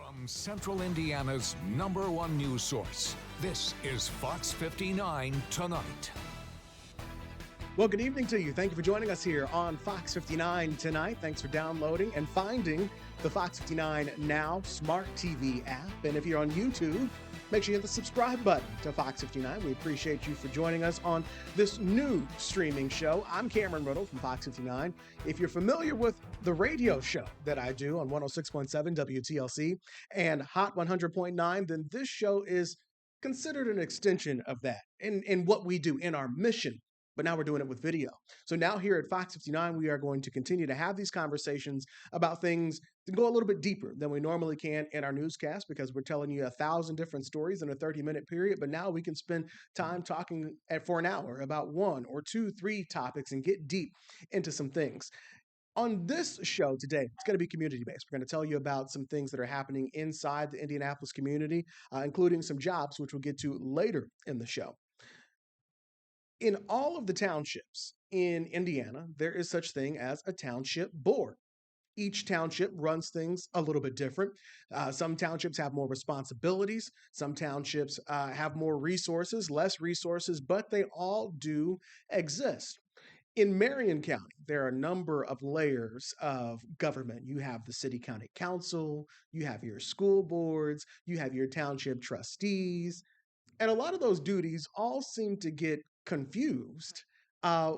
From Central Indiana's #1 news source, this is Fox 59 Tonight. Well, good evening to you. Thank you for joining us here on Fox 59 Tonight. Thanks for downloading and finding the Fox 59 Now Smart TV app. And if you're on YouTube, make sure you hit the subscribe button to Fox 59. We appreciate you for joining us on this new streaming show. I'm Cameron Riddle from Fox 59. If you're familiar with the radio show that I do on 106.7 WTLC and Hot 100.9, then this show is considered an extension of that in what we do in our mission. But now we're doing it with video. So now here at Fox 59, we are going to continue to have these conversations about things that go a little bit deeper than we normally can in our newscast, because we're telling you 1,000 different stories in a 30-minute period. But now we can spend time talking for an hour about 1 or 2, 3 topics and get deep into some things. On this show today, it's going to be community-based. We're going to tell you about some things that are happening inside the Indianapolis community, including some jobs, which we'll get to later in the show. In all of the townships in Indiana, there is such thing as a township board. Each township runs things a little bit different. Some townships have more responsibilities. Some townships have more resources, less resources, but they all do exist. In Marion County, there are a number of layers of government. You have the city county council, you have your school boards, you have your township trustees, and a lot of those duties all seem to get confused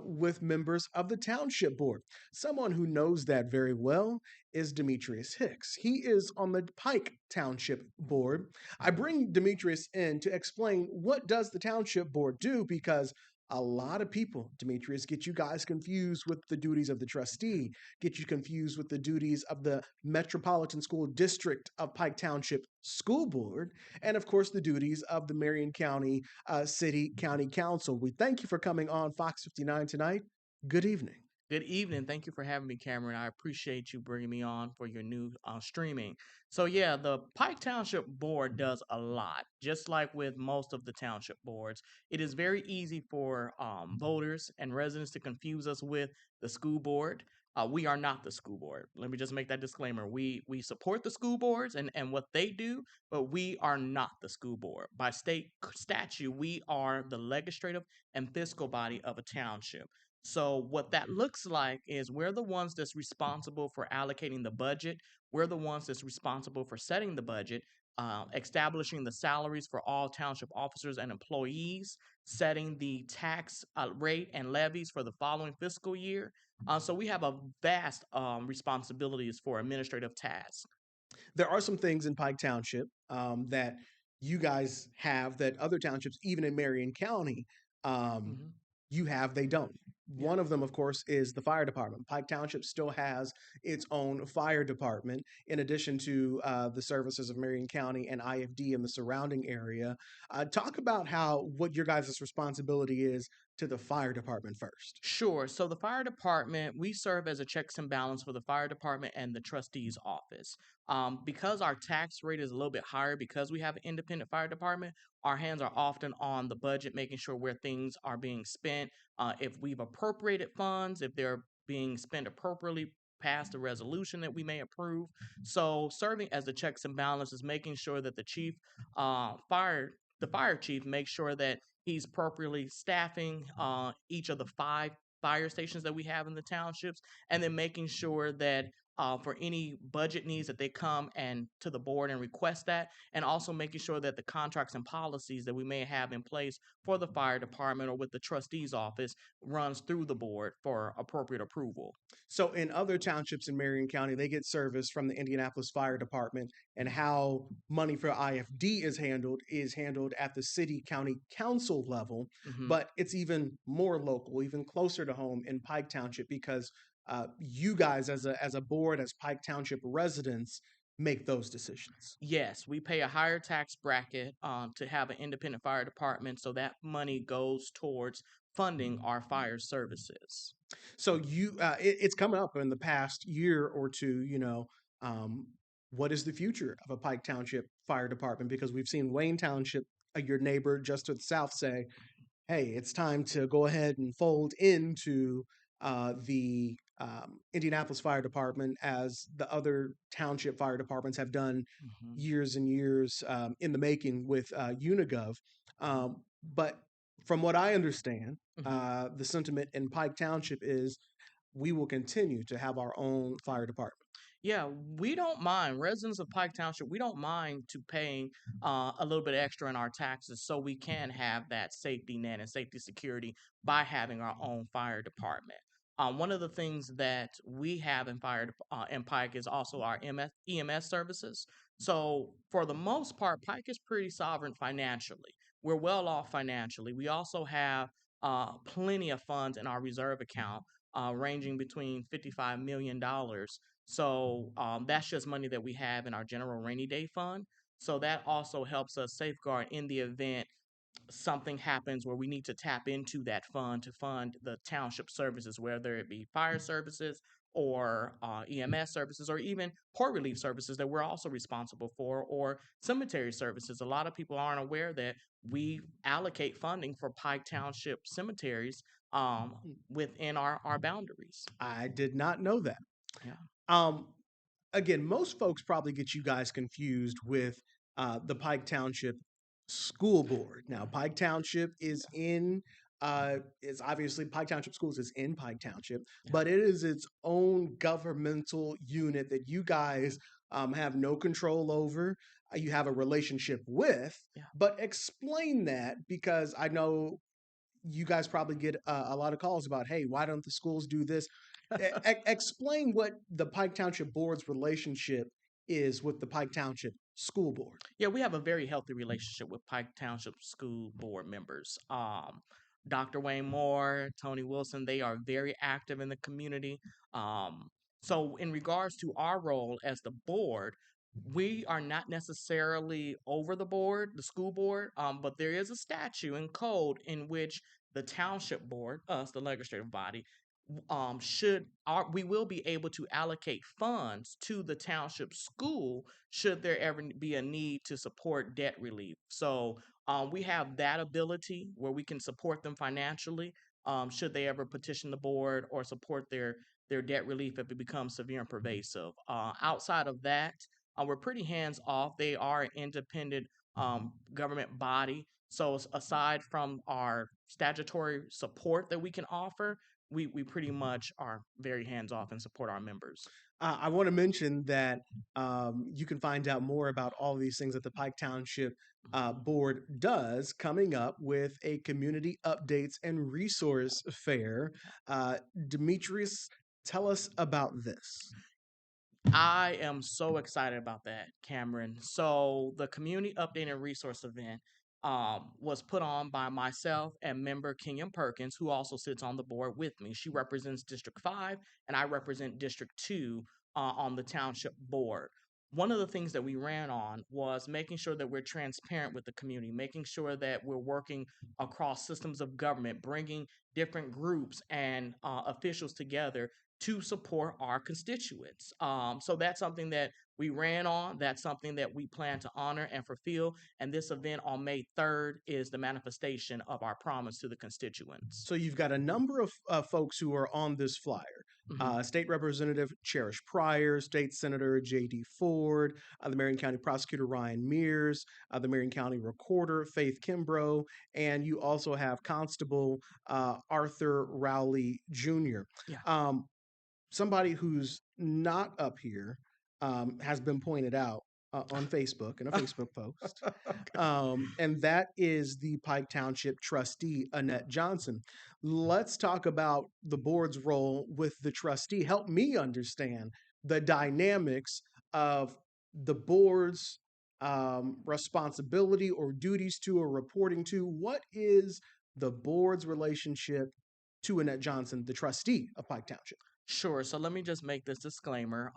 with members of the township board. Someone who knows that very well is Demetrius Hicks. He is on the Pike Township Board. I bring Demetrius in to explain what does the township board do, because a lot of people, Demetrius, get you guys confused with the duties of the trustee, get you confused with the duties of the Metropolitan School District of Pike Township School Board, and of course the duties of the Marion County City County Council. We thank you for coming on Fox 59 tonight. Good evening. Good evening. Thank you for having me, Cameron. I appreciate you bringing me on for your new streaming. So yeah, the Pike Township Board does a lot. Just like with most of the township boards, it is very easy for voters and residents to confuse us with the school board. We are not the school board. Let me just make that disclaimer. We support the school boards and what they do, but we are not the school board. By state statute, we are the legislative and fiscal body of a township. So what that looks like is we're the ones that's responsible for allocating the budget. We're the ones that's responsible for setting the budget, establishing the salaries for all township officers and employees, setting the tax rate and levies for the following fiscal year. So we have a vast responsibilities for administrative tasks. There are some things in Pike Township that you guys have that other townships, even in Marion County, you have, they don't. One of them, of course, is the fire department. Pike Township still has its own fire department, in addition to the services of Marion County and IFD and the surrounding area. Talk about what your guys' responsibility is to the fire department first. Sure. So the fire department, we serve as a checks and balance for the fire department and the trustee's office. Because our tax rate is a little bit higher, because we have an independent fire department, our hands are often on the budget, making sure where things are being spent. If we've appropriated funds, if they're being spent appropriately past the resolution that we may approve. So serving as the checks and balances, making sure that the fire chief makes sure that he's appropriately staffing each of the 5 fire stations that we have in the townships, and then making sure that for any budget needs that they come and to the board and request that, and also making sure that the contracts and policies that we may have in place for the fire department or with the trustee's office runs through the board for appropriate approval. So in other townships in Marion County, they get service from the Indianapolis Fire Department, and how money for IFD is handled at the city county council level. But it's even more local, even closer to home in Pike Township, because you guys as a board, as Pike Township residents, make those decisions. Yes, we pay a higher tax bracket to have an independent fire department, so that money goes towards funding our fire services. So it's coming up in the past year or two, what is the future of a Pike Township Fire Department? Because we've seen Wayne Township, your neighbor just to the south, say, hey, it's time to go ahead and fold into the Indianapolis Fire Department, as the other township fire departments have done Hmm. years and years in the making with Unigov. Um, but from what I understand, Hmm. the sentiment in Pike Township is we will continue to have our own fire department. Yeah, we don't mind. Residents of Pike Township, we don't mind to paying a little bit extra in our taxes so we can have that safety net and safety security by having our own fire department. One of the things that we have in Pike is also our EMS services. So for the most part, Pike is pretty sovereign financially. We're well off financially. We also have plenty of funds in our reserve account, ranging between $55 million. So that's just money that we have in our general rainy day fund. So that also helps us safeguard in the event something happens where we need to tap into that fund to fund the township services, whether it be fire services or EMS services or even port relief services that we're also responsible for, or cemetery services. A lot of people aren't aware that we allocate funding for Pike Township cemeteries within our boundaries. I did not know that. Yeah. Um, Again, most folks probably get you guys confused with the Pike Township School Board. Now, Pike Township is obviously Pike Township Schools is in Pike Township, Yeah. but it is its own governmental unit that you guys have no control over. You have a relationship with, Yeah. but explain that because I know you guys probably get a lot of calls about, hey, why don't the schools do this? Explain what the Pike Township Board's relationship is with the Pike Township School Board. Yeah, we have a very healthy relationship with Pike Township School Board members. Dr. Wayne Moore, Tony Wilson, they are very active in the community. Um, so, in regards to our role as the board, we are not necessarily over the board, the school board, but there is a statute and code in which the township board, us, the legislative body, we will be able to allocate funds to the township school should there ever be a need to support debt relief. So we have that ability where we can support them financially should they ever petition the board or support their debt relief if it becomes severe and pervasive. Outside of that, we're pretty hands off. They are an independent government body. So aside from our statutory support that we can offer, we pretty much are very hands off and support our members. I want to mention that you can find out more about all of these things that the Pike Township Board does coming up with a community updates and resource fair. Demetrius, tell us about this. I am so excited about that, Cameron. So the community update and resource event was put on by myself and member Kenyon Perkins, who also sits on the board with me. She represents District 5, and I represent District 2 on the township board. One of the things that we ran on was making sure that we're transparent with the community, making sure that we're working across systems of government, bringing different groups and officials together to support our constituents. So that's something that we ran on. That's something that we plan to honor and fulfill. And this event on May 3rd is the manifestation of our promise to the constituents. So you've got a number of folks who are on this flyer. Mhm. State Representative Cherish Pryor, State Senator J.D. Ford, the Marion County Prosecutor Ryan Mears, the Marion County Recorder Faith Kimbrough, and you also have Constable Arthur Rowley Jr. Yeah. Um, Somebody who's not up here has been pointed out on Facebook in a Facebook post. And that is the Pike Township trustee, Annette Johnson. Let's talk about the board's role with the trustee. Help me understand the dynamics of the board's responsibility or duties to or reporting to. What is the board's relationship to Annette Johnson, the trustee of Pike Township? Sure. So let me just make this disclaimer.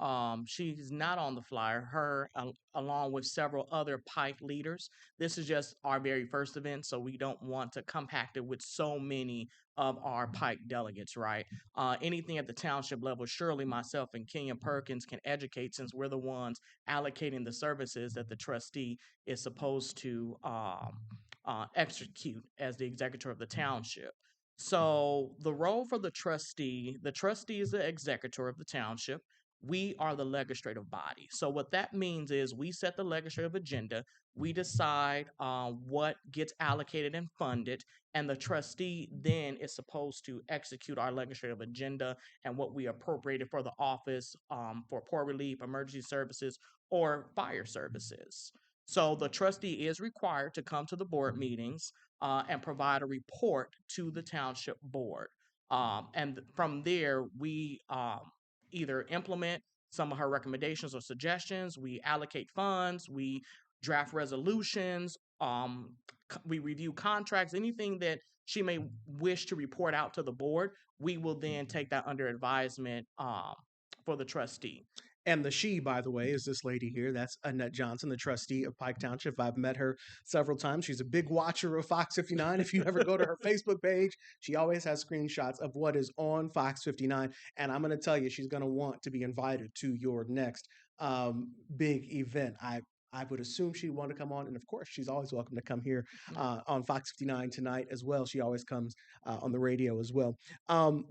She's not on the flyer. Her, along with several other Pike leaders. This is just our very first event, so we don't want to compact it with so many of our Pike delegates, right? Anything at the township level, surely myself and Kenyon Perkins can educate since we're the ones allocating the services that the trustee is supposed to execute as the executor of the township. So the role for the trustee is the executor of the township. We are the legislative body. So what that means is we set the legislative agenda. We decide what gets allocated and funded, and the trustee then is supposed to execute our legislative agenda and what we appropriated for the office for poor relief, emergency services, or fire services. So the trustee is required to come to the board meetings and provide a report to the township board. And from there, we either implement some of her recommendations or suggestions, we allocate funds, we draft resolutions, we review contracts, anything that she may wish to report out to the board, we will then take that under advisement for the trustee. And the she, by the way, is this lady here. That's Annette Johnson, the trustee of Pike Township. I've met her several times. She's a big watcher of Fox 59. If you ever go to her Facebook page, she always has screenshots of what is on Fox 59. And I'm going to tell you, she's going to want to be invited to your next big event. I would assume she'd want to come on. And of course, she's always welcome to come here on Fox 59 Tonight as well. She always comes on the radio as well. How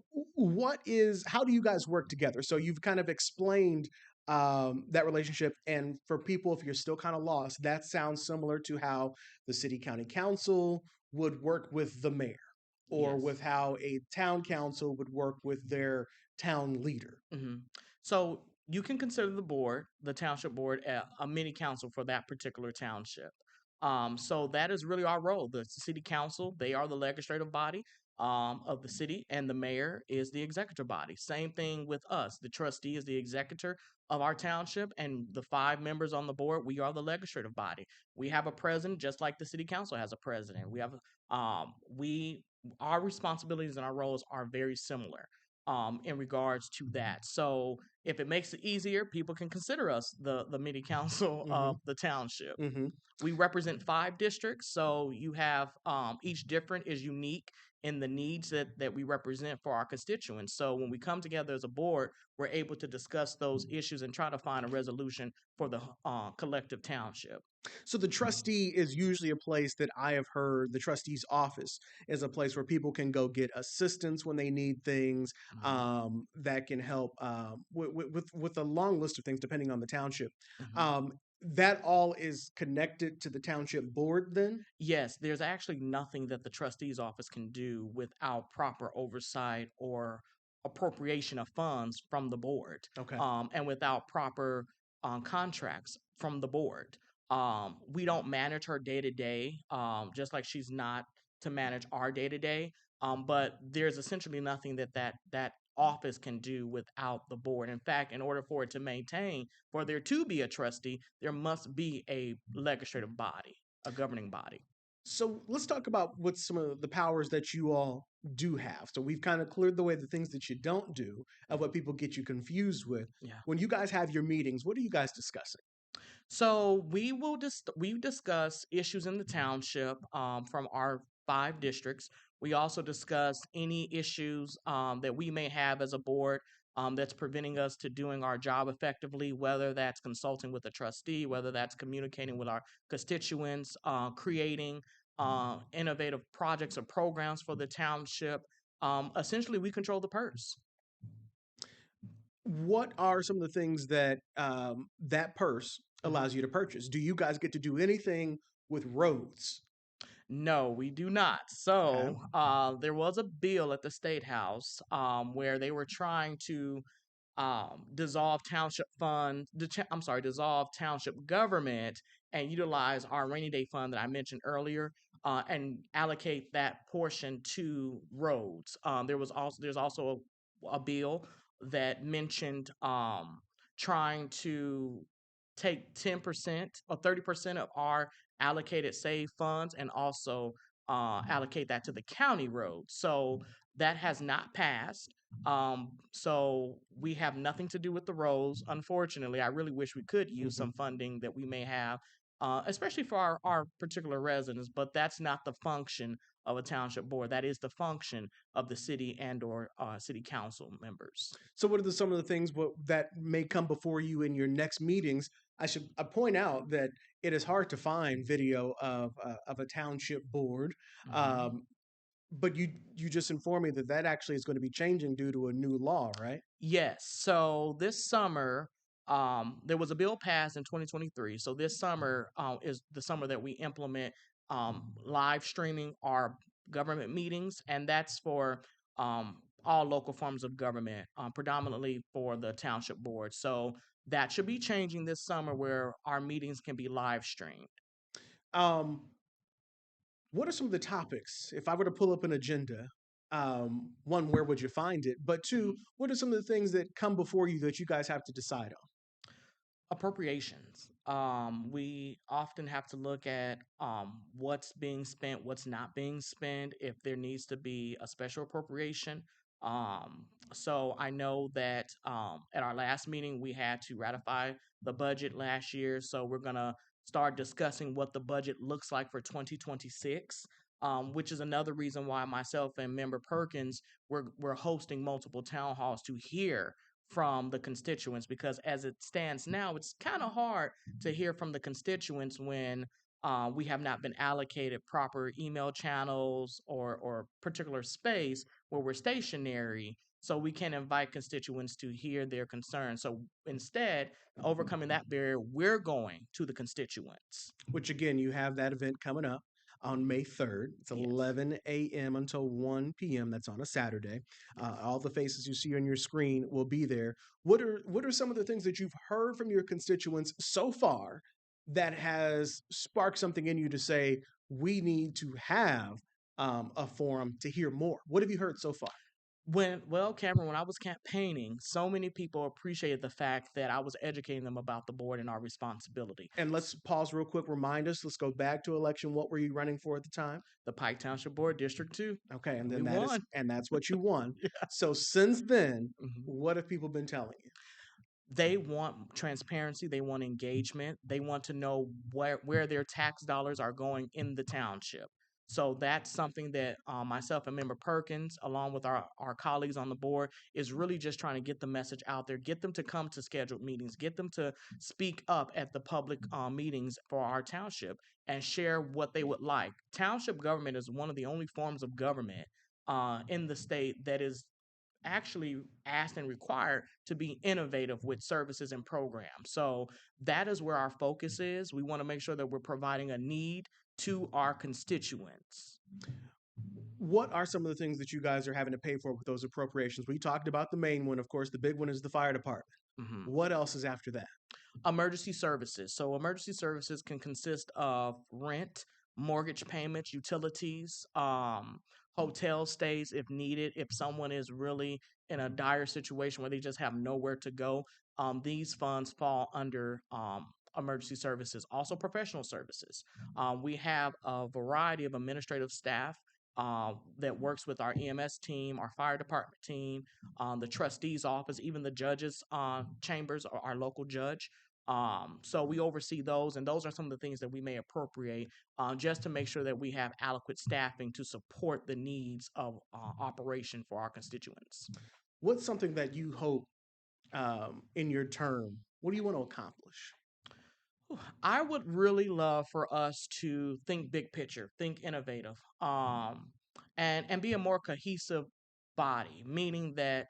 do you guys work together? So you've kind of explained that relationship. And for people, if you're still kind of lost, that sounds similar to how the city county council would work with the mayor, or Yes. with how a town council would work with their town leader. Mhm. So you can consider the board, the township board, a mini council for that particular township. So that is really our role. The city council, they are the legislative body of the city, and the mayor is the executive body. Same thing with us. The trustee is the executor of our township, and the 5 members on the board, we are the legislative body. We have a president, just like the city council has a president. We our responsibilities and our roles are very similar in regards to that. So if it makes it easier, people can consider us the mini council Mm-hmm. of the township. Mm-hmm. We represent 5 districts, so you have each different is unique in the needs that we represent for our constituents. So when we come together as a board, we're able to discuss those issues and try to find a resolution for the collective township. So the trustee is usually a place that I have heard. The trustee's office is a place where people can go get assistance when they need things, Mhm, that can help with a long list of things depending on the township. mhm. Um, that all is connected to the township board. Then, Yes, there's actually nothing that the trustee's office can do without proper oversight or appropriation of funds from the board, okay. and without proper contracts from the board. We don't manage her day to day, just like she's not to manage our day to day. But there's essentially nothing that office can do without the board. In fact, in order for it to maintain, for there to be a trustee, there must be a legislative body, a governing body. So let's talk about what some of the powers that you all do have. So we've kind of cleared the way the things that you don't do, of what people get you confused with. Yeah. When you guys have your meetings, what are you guys discussing? So we discuss issues in the township from our 5 districts. We also discuss any issues that we may have as a board that's preventing us to doing our job effectively, whether that's consulting with a trustee, whether that's communicating with our constituents, creating innovative projects or programs for the township. Essentially, we control the purse. What are some of the things that that purse Mhm. allows you to purchase? Do you guys get to do anything with roads? No, we do not. Okay. So there was a bill at the State House where they were trying to dissolve township fund. I'm sorry, dissolve township government and utilize our rainy day fund that I mentioned earlier, and allocate that portion to roads. There's also a bill that mentioned trying to take 10% or 30% of our allocated save funds and also allocate that to the county roads. So that has not passed. So we have nothing to do with the roads. Unfortunately, I really wish we could use Mhm. some funding that we may have, especially for our particular residents, but that's not the function of a township board. That is the function of the city and or city council members. So, what are some of the things that may come before you in your next meetings? I should point out that it is hard to find video of a township board. Mhm. Um, But you just informed me that that actually is going to be changing due to a new law, right? Yes. So this summer, there was a bill passed in 2023. So this summer is the summer that we implement live streaming our government meetings, and that's for all local forms of government, predominantly for the township board. So that should be changing this summer, where our meetings can be live streamed. Um, what are some of the topics? If I were to pull up an agenda, one, where would you find it? But two, what are some of the things that come before you that you guys have to decide on? Appropriations. We often have to look at what's being spent, what's not being spent, if there needs to be a special appropriation. So I know that at our last meeting, we had to ratify the budget last year. So we're going to start discussing what the budget looks like for 2026. Which is another reason why myself and Member Perkins we're hosting multiple town halls to hear from the constituents, because as it stands now, it's kind of hard to hear from the constituents when we have not been allocated proper email channels or particular space where we're stationary, so we can invite constituents to hear their concerns. So instead, overcoming that barrier, we're going to the constituents. Which again, you have that event coming up on May 3rd. It's Yes. 11 a.m. until 1 p.m. That's on a Saturday. All the faces you see on your screen will be there. What are some of the things that you've heard from your constituents so far that has sparked something in you to say we need to have a forum to hear more? What have you heard so far? Cameron, when I was campaigning, so many people appreciated the fact that I was educating them about the board and our responsibility. And let's pause real quick. Remind us. Let's go back to election. What were you running for at the time? The Pike Township Board, District 2. Okay, and We then won. that's what you won. Yeah. So since then, Mhm. what have people been telling you? They want transparency, they want engagement, they want to know where their tax dollars are going in the township. So that's something that myself and Member Perkins, along with our colleagues on the board, is really just trying to get the message out there, get them to come to scheduled meetings, get them to speak up at the public meetings for our township and share what they would like. Township government is one of the only forms of government in the state that is actually asked and required to be innovative with services and programs. So that is where our focus is. We want to make sure that we're providing a need to our constituents. What are some of the things that you guys are having to pay for with those appropriations? We talked about the main one, of course. The big one is the fire department. Mhm. What else is after that? Emergency services. So emergency services can consist of rent, mortgage payments, utilities, hotel stays if needed. If someone is really in a dire situation where they just have nowhere to go, these funds fall under emergency services. Also, professional services. We have a variety of administrative staff. That works with our EMS team, our fire department team, the trustee's office, even the judges' chambers, or our local judge. So we oversee those, and those are some of the things that we may appropriate just to make sure that we have adequate staffing to support the needs of operation for our constituents. What's something that you hope in your term? What do you want to accomplish? I would really love for us to think big picture, think innovative, and be a more cohesive body, meaning that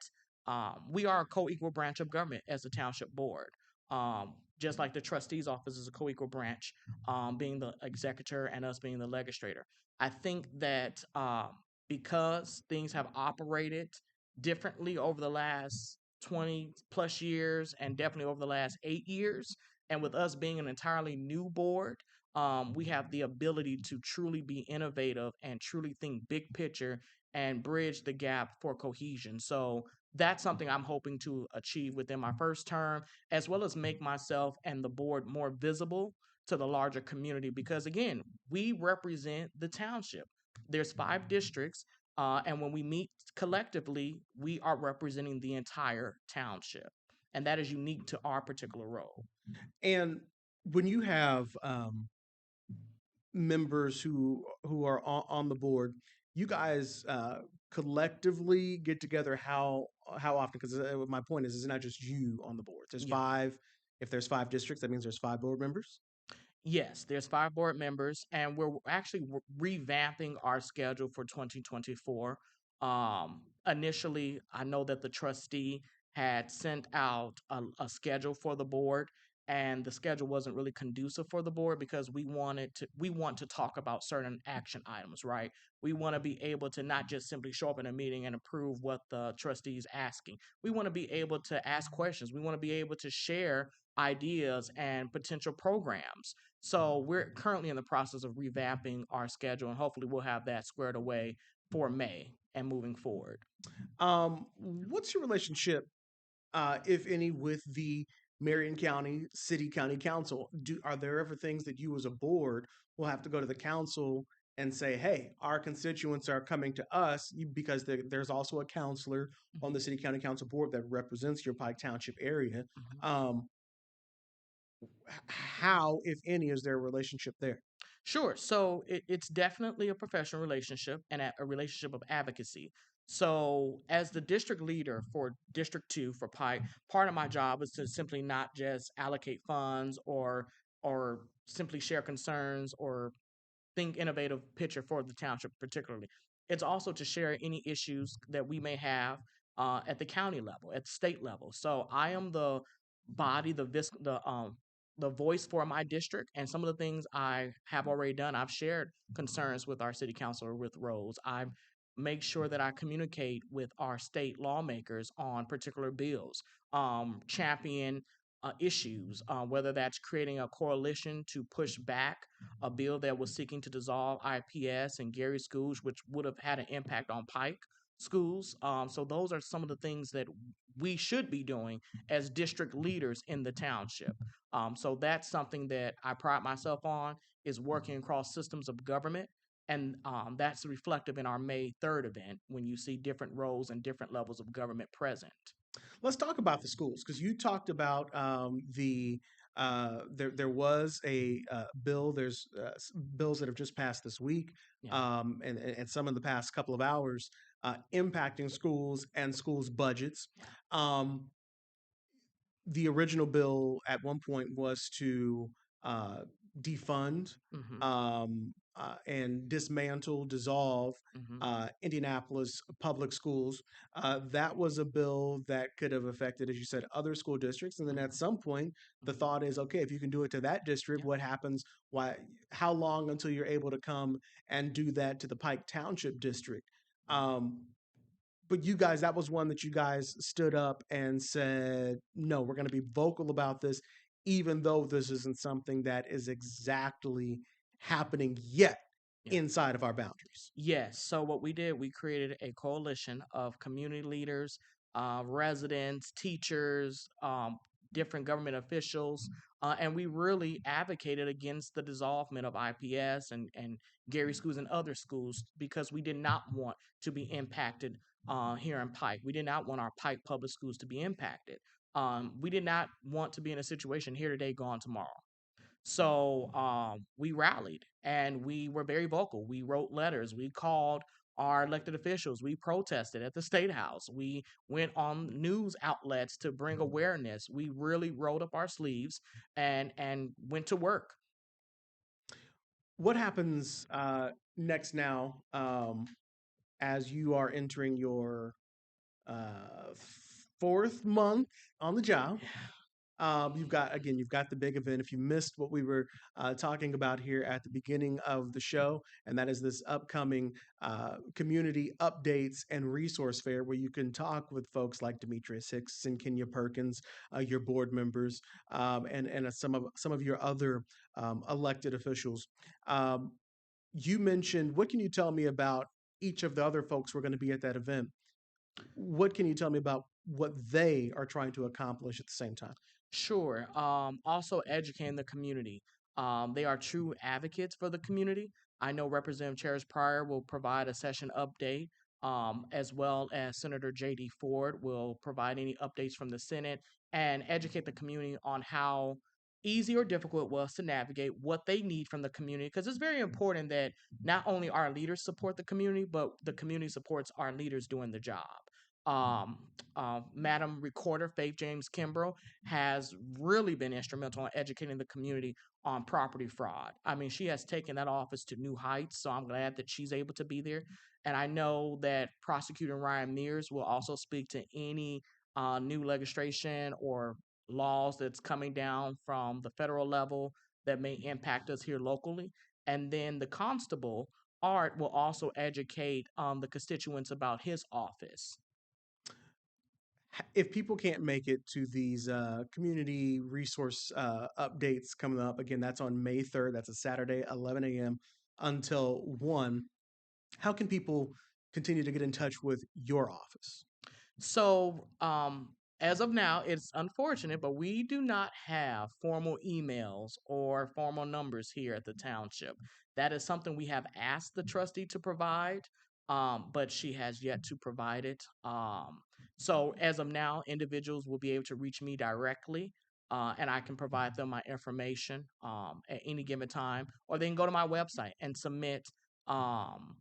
we are a co-equal branch of government as the township board. Just like the trustee's office is a co-equal branch, being the executor and us being the legislator. I think that because things have operated differently over the last 20 plus years and definitely over the last 8 years, and with us being an entirely new board, we have the ability to truly be innovative and truly think big picture and bridge the gap for cohesion. So that's something I'm hoping to achieve within my first term, as well as make myself and the board more visible to the larger community. Because again, we represent the township. There's 5 districts, and when we meet collectively, we are representing the entire township, and that is unique to our particular role. And when you have members who are on the board, you guys collectively get together how often? Because my point is, it's not just you on the board. There's Yeah. five. If there's 5 districts, that means there's 5 board members. Yes, there's 5 board members, and we're actually revamping our schedule for 2024. Initially, I know that the trustee had sent out a schedule for the board, and the schedule wasn't really conducive for the board because we want to talk about certain action items, right? We want to be able to not just simply show up in a meeting and approve what the trustee is asking. We want to be able to ask questions. We want to be able to share ideas and potential programs. So we're currently in the process of revamping our schedule, and hopefully we'll have that squared away for May and moving forward. What's your relationship, if any, with the Marion County City County Council? Are there ever things that you as a board will have to go to the council and say, "Hey, our constituents are coming to us," because there's also a counselor on the City County Council board that represents your Pike Township area. Mhm. Um, how, if any, is there a relationship there? Sure. So it's definitely a professional relationship and a relationship of advocacy. So, as the district leader for District 2 for Pike, part of my job is to simply not just allocate funds or simply share concerns or think innovative picture for the township particularly. It's also to share any issues that we may have at the county level, at the state level. So I am the body, the voice for my district, and some of the things I have already done. I've shared concerns with our city councilor with Rose. I've make sure that I communicate with our state lawmakers on particular bills, champion issues, whether that's creating a coalition to push back a bill that was seeking to dissolve IPS and Gary schools, which would have had an impact on Pike schools. So those are some of the things that we should be doing as district leaders in the township. So that's something that I pride myself on is working across systems of government. And that's reflective in our May 3rd event when you see different roles and different levels of government present. Let's talk about the schools because you talked about there was a bill. There's bills that have just passed this week, Yeah. and some in the past couple of hours, impacting schools and schools budgets. Yeah. Um, the original bill at one point was to uh, defund, Hmm. and dismantle, dissolve Hmm. Indianapolis public schools. That was a bill that could have affected, as you said, other school districts. And then at Hmm. some point, the Hmm. thought is, okay, if you can do it to that district, Yeah. what happens? Why? How long until you're able to come and do that to the Pike Township district? Um, but you guys, that was one that you guys stood up and said, no, we're going to be vocal about this, even though this isn't something that is exactly happening yet Yeah. inside of our boundaries. Yes. So what we did, we created a coalition of community leaders, residents, teachers, different government officials, and we really advocated against the dissolvement of IPS and Gary schools and other schools because we did not want to be impacted here in Pike. We did not want our Pike public schools to be impacted. We did not want to be in a situation here today, gone tomorrow. So we rallied and we were very vocal. We wrote letters. We called our elected officials. We protested at the state house. We went on news outlets to bring awareness. We really rolled up our sleeves and went to work. What happens next now, as you are entering your fourth month on the job? You've got the big event. If you missed what we were talking about here at the beginning of the show, and that is this upcoming community updates and resource fair where you can talk with folks like Demetrius Hicks and Kenya Perkins, your board members, and some of your other elected officials. Um, you mentioned, what can you tell me about each of the other folks who are going to be at that event? What can you tell me about what they are trying to accomplish at the same time? Sure. Also educating the community. They are true advocates for the community. I know Representative Cherish Pryor will provide a session update, as well as Senator J.D. Ford will provide any updates from the Senate and educate the community on how easy or difficult it was to navigate what they need from the community. Because it's very important that not only our leaders support the community, but the community supports our leaders doing the job. Um, Madam Recorder Faith James Kimbrough has really been instrumental in educating the community on property fraud. I mean, she has taken that office to new heights, so I'm glad that she's able to be there. And I know that Prosecutor Ryan Mears will also speak to any new legislation or laws that's coming down from the federal level that may impact us here locally. And then the constable, Art, will also educate the constituents about his office. If people can't make it to these community resource updates coming up, again, that's on May 3rd. That's a Saturday, 11 a.m. until 1. How can people continue to get in touch with your office? So, as of now, it's unfortunate, but we do not have formal emails or formal numbers here at the township. That is something we have asked the trustee to provide, but she has yet to provide it. So, as of now, individuals will be able to reach me directly, and I can provide them my information at any given time, or they can go to my website and submit um,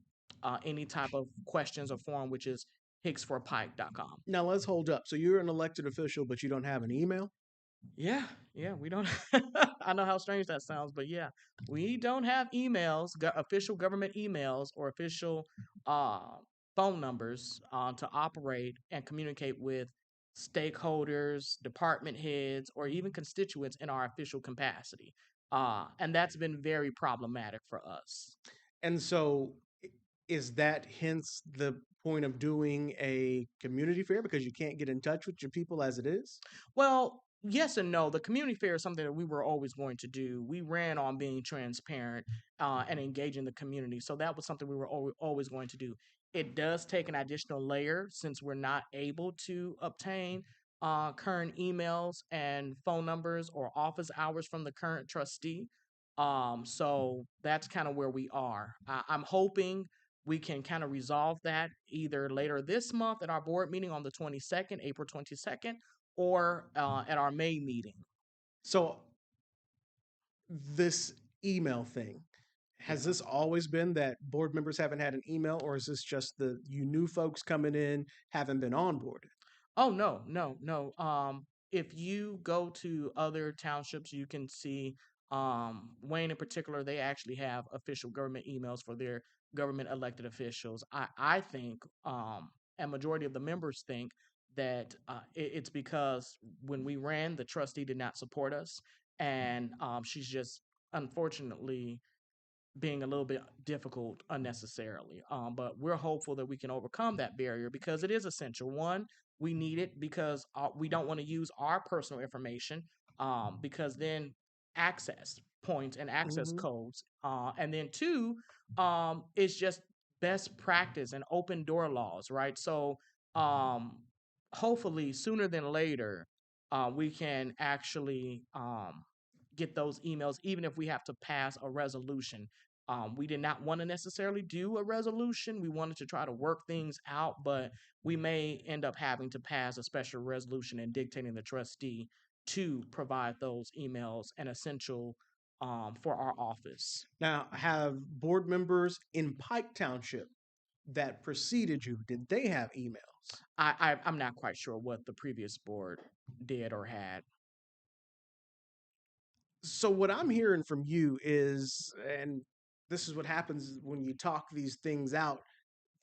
any type of questions or form, which is hicksforpike.com. Now let's hold up. So you're an elected official, but you don't have an email? Yeah, yeah, we don't. I know how strange that sounds, but yeah, we don't have emails, official government emails, or official uh, phone numbers to operate and communicate with stakeholders, department heads, or even constituents in our official capacity. And that's been very problematic for us. And so is that hence the point of doing a community fair because you can't get in touch with your people as it is? Well, yes and no. The community fair is something that we were always going to do. We ran on being transparent and engaging the community. So that was something we were always going to do. It does take an additional layer since we're not able to obtain current emails and phone numbers or office hours from the current trustee. So that's kind of where we are. I'm hoping we can kind of resolve that either later this month at our board meeting on the 22nd, April 22nd, or at our May meeting. So this email thing, has Yeah. this always been that board members haven't had an email, or is this just the you new folks coming in haven't been onboarded? Oh no, no, no. If you go to other townships, you can see Wayne in particular. They actually have official government emails for their government elected officials. I think, and majority of the members think that it's because when we ran, the trustee did not support us, and she's just unfortunately being a little bit difficult unnecessarily. But we're hopeful that we can overcome that barrier because it is essential. One, we need it because we don't want to use our personal information because then access points and access Hmm. codes. And then two, it's just best practice and open door laws, right? So um, hopefully sooner than later, we can actually get those emails, even if we have to pass a resolution. We did not want to necessarily do a resolution. We wanted to try to work things out, but we may end up having to pass a special resolution and dictating the trustee to provide those emails and essential for our office. Now, have board members in Pike Township that preceded you, did they have emails? I'm not quite sure what the previous board did or had. So what I'm hearing from you is, and this is what happens when you talk these things out,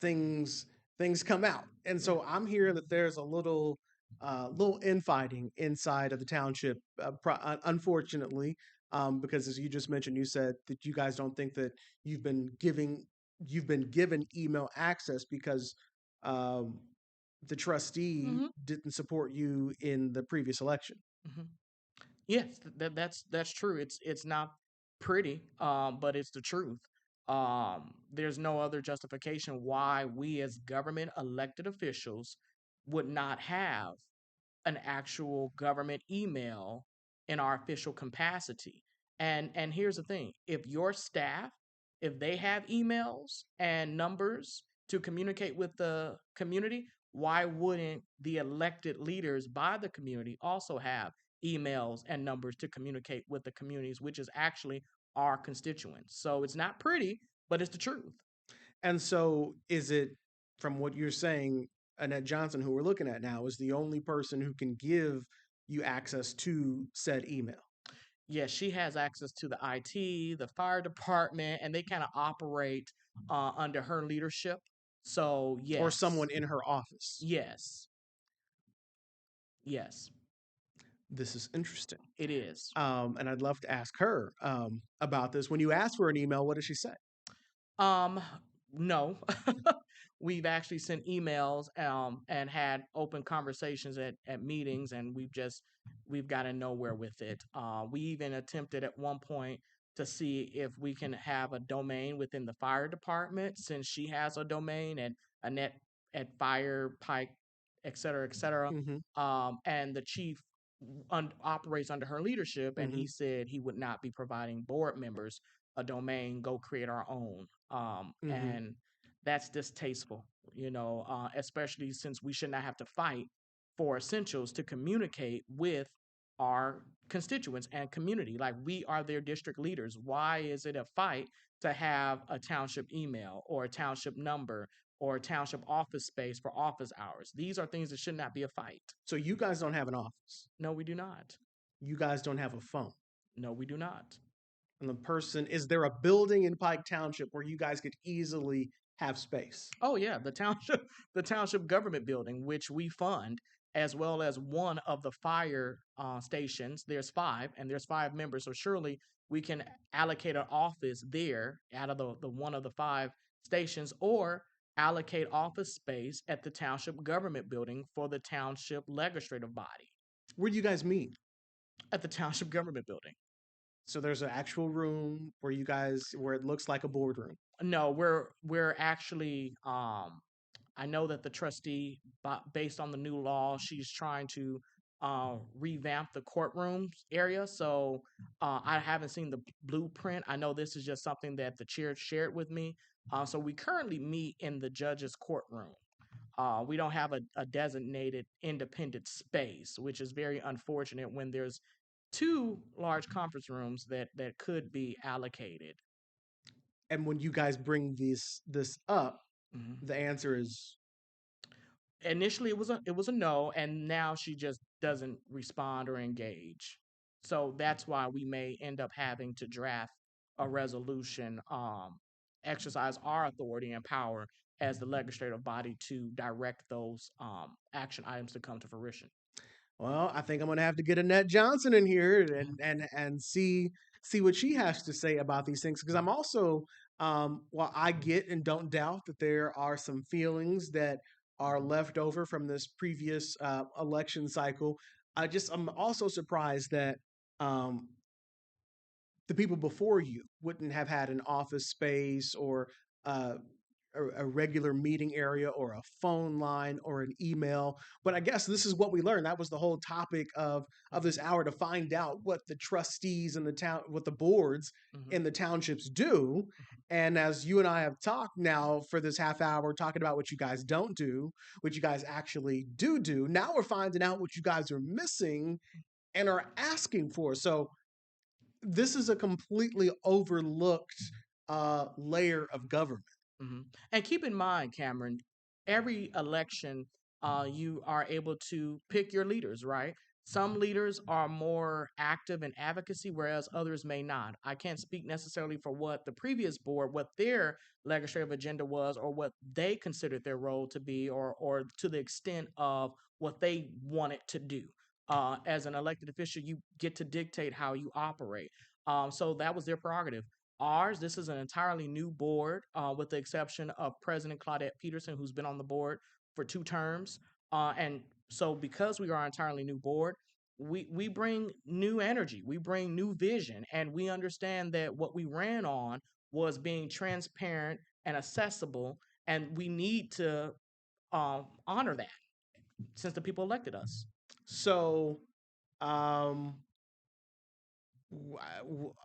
things things come out. And Yeah. so I'm hearing that there's a little infighting inside of the township, unfortunately, because as you just mentioned, you said that you guys don't think that you've been giving you've been given email access because um, the trustee Hmm. didn't support you in the previous election. Hmm. Yes, that's true. It's not pretty, but it's the truth. There's no other justification why we as government elected officials would not have an actual government email in our official capacity. And here's the thing, if your staff, if they have emails and numbers to communicate with the community, why wouldn't the elected leaders by the community also have emails and numbers to communicate with the communities, which is actually our constituents? So it's not pretty, but it's the truth. And so, is it from what you're saying? Annette Johnson, who we're looking at now, is the only person who can give you access to said email. Yes, she has access to the IT, the fire department, and they kind of operate under her leadership. So Or yes, someone in her office. yes, yes, This is interesting. it is. And I'd love to ask her about this. When you asked for an email, what did she say? Um, no. We've actually sent emails and had open conversations at meetings, and we've gotten nowhere with it. We even attempted at one point to see if we can have a domain within the fire department, since she has a domain and Annette at Fire Pike, et cetera, et cetera. Mm-hmm. And the chief operates under her leadership, and Mm-hmm. he said he would not be providing board members a domain. Go create our own. Mm-hmm. And that's distasteful, especially since we should not have to fight for essentials to communicate with our constituents and community. Like, we are their district leaders. Why is it a fight to have a township email or a township number or a township office space for office hours? These are things that should not be a fight. So you guys don't have an office. No, we do not. You guys don't have a phone. No, we do not. And is there a building in Pike Township where you guys could easily have space? Oh yeah, the township government building, which we fund, as well as one of the fire stations. There's 5, and there's 5 members, so surely we can allocate an office there out of the one of the 5 stations, or allocate office space at the township government building for the township legislative body Where do you guys meet? at the township government building. So there's an actual room where it looks like a boardroom. No, we're actually I know that the trustee, based on the new law, she's trying to revamp the courtroom area. So I haven't seen the blueprint. I know this is just something that the chair shared with me. So we currently meet in the judge's courtroom. We don't have a designated independent space, which is very unfortunate when there's 2 large conference rooms that could be allocated. And when you guys bring this up, Mhm. the answer is Initially it was a no, and now she just doesn't respond or engage. So that's why we may end up having to draft a resolution, exercise our authority and power as the legislative body to direct those action items to come to fruition. well, I think I'm gonna have to get Annette Johnson in here and see what she has to say about these things, because I'm also while I get and don't doubt that there are some feelings that are left over from this previous election cycle. I'm also surprised that um, the people before you wouldn't have had an office space or uh, a regular meeting area or a phone line or an email. But I guess this is what we learned. That was the whole topic of this hour, to find out what the trustees in the town, what the boards Mhm. in the townships do. And as you and I have talked now for this half hour, talking about what you guys don't do, what you guys actually do, now we're finding out what you guys are missing and are asking for. So this is a completely overlooked layer of government. And keep in mind, Cameron, every election, you are able to pick your leaders, right? Some leaders are more active in advocacy, whereas others may not. I can't speak necessarily for what the previous board, what their legislative agenda was, or what they considered their role to be, or to the extent of what they wanted to do. As an elected official, you get to dictate how you operate. So that was their prerogative. Ours, this is an entirely new board, with the exception of President Claudette Peterson, who's been on the board for 2 terms. And so, because we are an entirely new board, we bring new energy, we bring new vision, and we understand that what we ran on was being transparent and accessible, and we need to honor that since the people elected us. So um,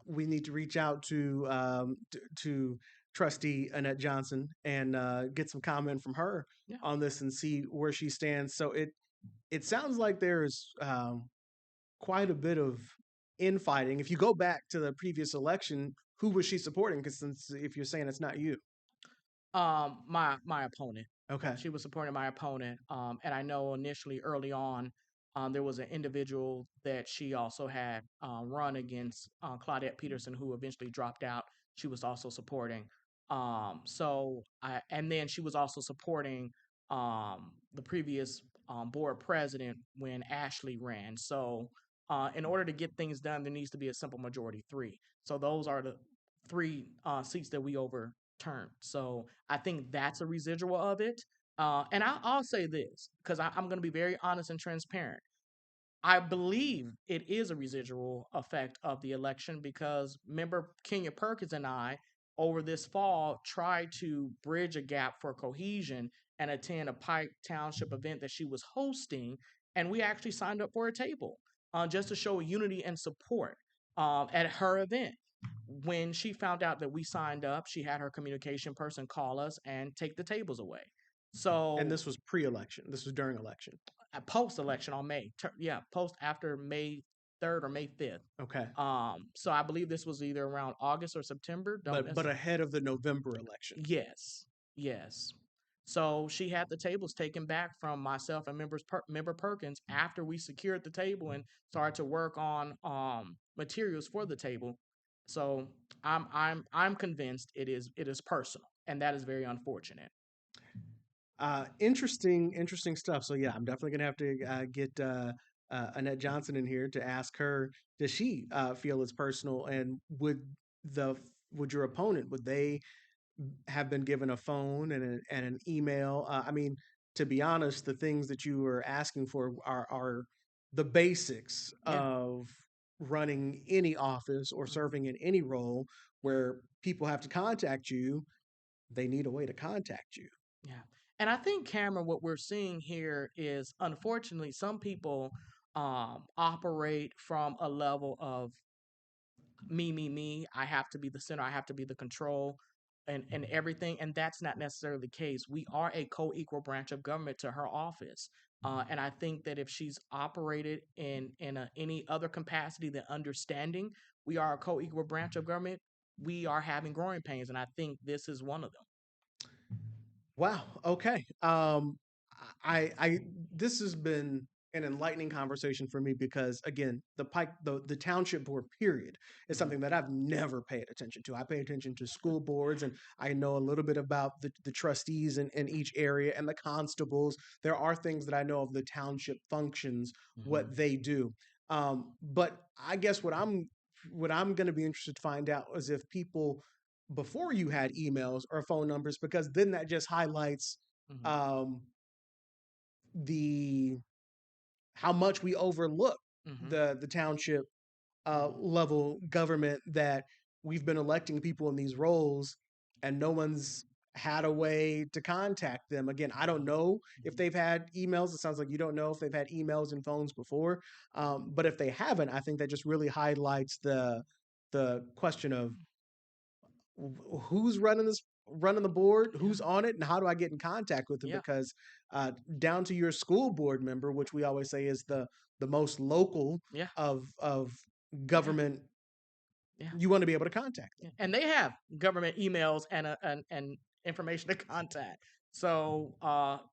we need to reach out to Trustee Annette Johnson and get some comment from her Yeah. on this and see where she stands. So it sounds like there's quite a bit of infighting. If you go back to the previous election, who was she supporting? Because since if you're saying it's not you, My opponent. Okay. She was supporting my opponent. And I know initially early on, there was an individual that she also had run against, Claudette Peterson, who eventually dropped out. She was also supporting. And then she was also supporting the previous board president when Ashley ran. So, in order to get things done, there needs to be a simple majority three. So those are the three seats that we overturned. So I think that's a residual of it. And I'll say this because I'm going to be very honest and transparent. I believe it is a residual effect of the election because member Kenya Perkins and I, over this fall, tried to bridge a gap for cohesion and attend a Pike Township event that she was hosting. And we actually signed up for a table just to show unity and support at her event. When she found out that we signed up, she had her communication person call us and take the tables away. And So this was pre-election. This was during election. post election on post after May 3rd or May 5th. Okay. So I believe this was either around August or September. But ahead of the November election. Yes. So she had the tables taken back from myself and member Perkins after we secured the table and started to work on materials for the table. So I'm convinced it is personal, and that is very unfortunate. Interesting stuff. So yeah, I'm definitely gonna have to get Annette Johnson in here to ask her, does she feel it's personal, and would your opponent, would they have been given a phone and an email? I mean, to be honest, the things that you were asking for are the basics Yeah. of running any office or serving in any role where people have to contact you. They need a way to contact you. Yeah. And I think, Cameron, what we're seeing here is unfortunately some people operate from a level of me. I have to be the center, I have to be the control and everything. And that's not necessarily the case. We are a co equal branch of government to her office. And I think that if she's operated in any other capacity than understanding, we are a co equal branch of government. We are having growing pains. And I think this is one of them. Wow. Okay. I this has been an enlightening conversation for me because again, the township board period is Mhm. something that I've never paid attention to. I pay attention to school boards, and I know a little bit about the trustees in each area and the constables. There are things that I know of the township functions, Mhm. what they do. But I guess what I'm going to be interested to find out is if people before you had emails or phone numbers, because then that just highlights Mhm. um, the how much we overlook Mhm. the township Mhm. level government, that we've been electing people in these roles and no one's had a way to contact them. Again, I don't know if Mhm. they've had emails. It sounds like you don't know if they've had emails and phones before. But if they haven't, I think that just really highlights the question of who's running the board, Yeah. who's on it, and how do I get in contact with them? Yeah. Because down to your school board member, which we always say is the most local Yeah. of Yeah. government, Yeah. you want to be able to contact them. Yeah. And they have government emails and information to contact. So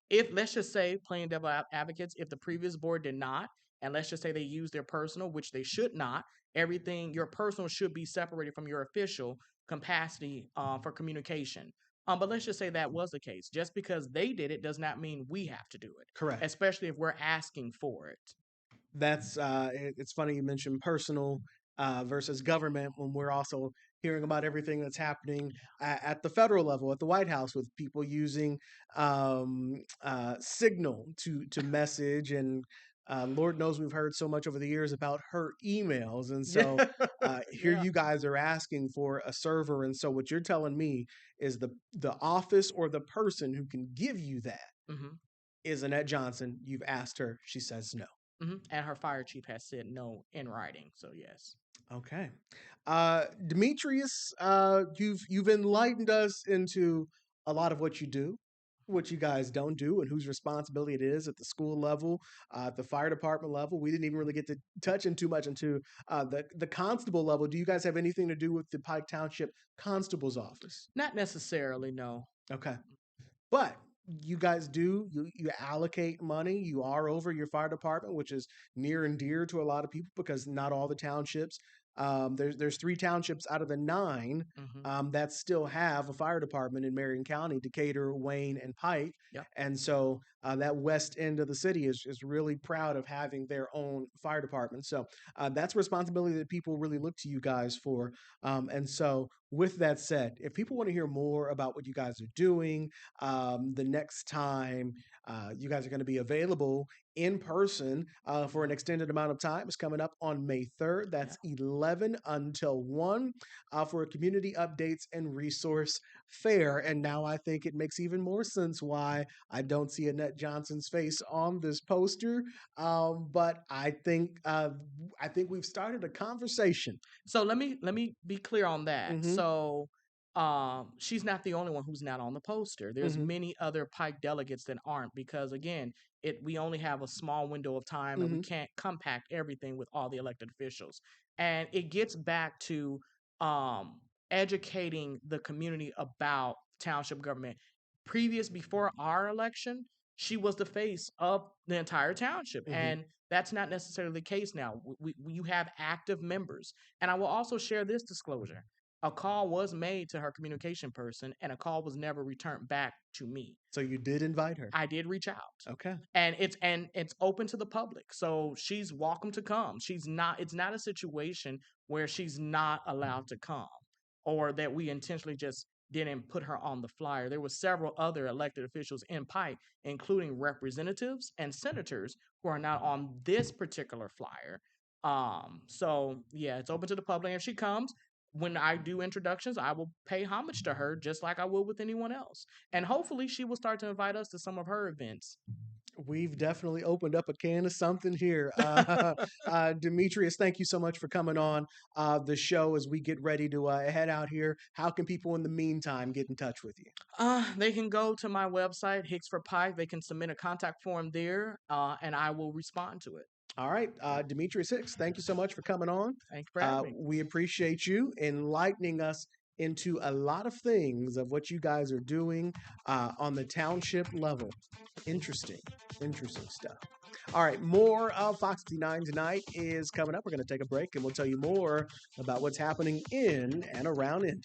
if let's just say plain devil advocates, if the previous board did not, and let's just say they use their personal, which they should not, everything your personal should be separated from your official capacity for communication. But let's just say that was the case. Just because they did it does not mean we have to do it, Correct. especially if we're asking for it. That's it's funny you mentioned personal versus government when we're also hearing about everything that's happening at the federal level, at the White House, with people using Signal to message, and Lord knows we've heard so much over the years about her emails, and Yeah. so here Yeah. you guys are asking for a server, and so what you're telling me is the office or the person who can give you that Hmm. is Annette Johnson. You've asked her, she says no. And her fire chief has said no in writing. So yes. Okay. Demetrius, you've enlightened us into a lot of what you do, what you guys don't do, and whose responsibility it is at the school level, at the fire department level. We didn't even really get to touch in too much into the constable level. Do you guys have anything to do with the Pike Township Constable's office? Not necessarily, no. Okay. But you guys do you allocate money. You are over your fire department, which is near and dear to a lot of people because not all the townships. There's three townships out of the nine Hmm. that still have a fire department in Marion County: Decatur, Wayne, and Pike. Yep. And so that west end of the city is really proud of having their own fire department. So that's a responsibility that people really look to you guys for. And so, with that said, if people want to hear more about what you guys are doing, the next time you guys are going to be available in person for an Hmm. extended amount of time. It's coming up on May 3rd. Yeah. That's 11 until 1 for a community updates and resource fair. And now I think it makes even more sense why I don't see Annette Johnson's face on this poster. But I think we've started a conversation. So let me be clear on that. Mm-hmm. So she's not the only one who's not on the poster. There's Mm-hmm. many other Pike delegates that aren't because again, it we only have a small window of time and we Mm-hmm. can't compact everything with all the elected officials. And it gets back to educating the community about township government. Before our election, she was the face of the entire township. Mm-hmm. And that's not necessarily the case now. You have active members. And I will also share this disclosure. A call was made to her communication person, and a call was never returned back to me. So you did invite her. I did reach out, Okay. and it's open to the public, so she's welcome to come. She's not. It's not a situation where she's not allowed to come, or that we intentionally just didn't put her on the flyer. There were several other elected officials in Pike, including representatives and senators, who are not on this particular flyer. So yeah, it's open to the public. If she comes, when I do introductions, I will pay homage to her just like I would with anyone else. And hopefully she will start to invite us to some of her events. We've definitely opened up a can of something here. Demetrius, thank you so much for coming on the show as we get ready to head out here. How can people in the meantime get in touch with you? They can go to my website, Hicks for Pike. They can submit a contact form there, and I will respond to it. All right, Demetrius Hicks, thank you so much for coming on. Thank you for having me. We appreciate you enlightening us into a lot of things of what you guys are doing on the township level. Interesting, interesting stuff. All right, more of Fox 59 Tonight is coming up. We're going to take a break and we'll tell you more about what's happening in and around Indy.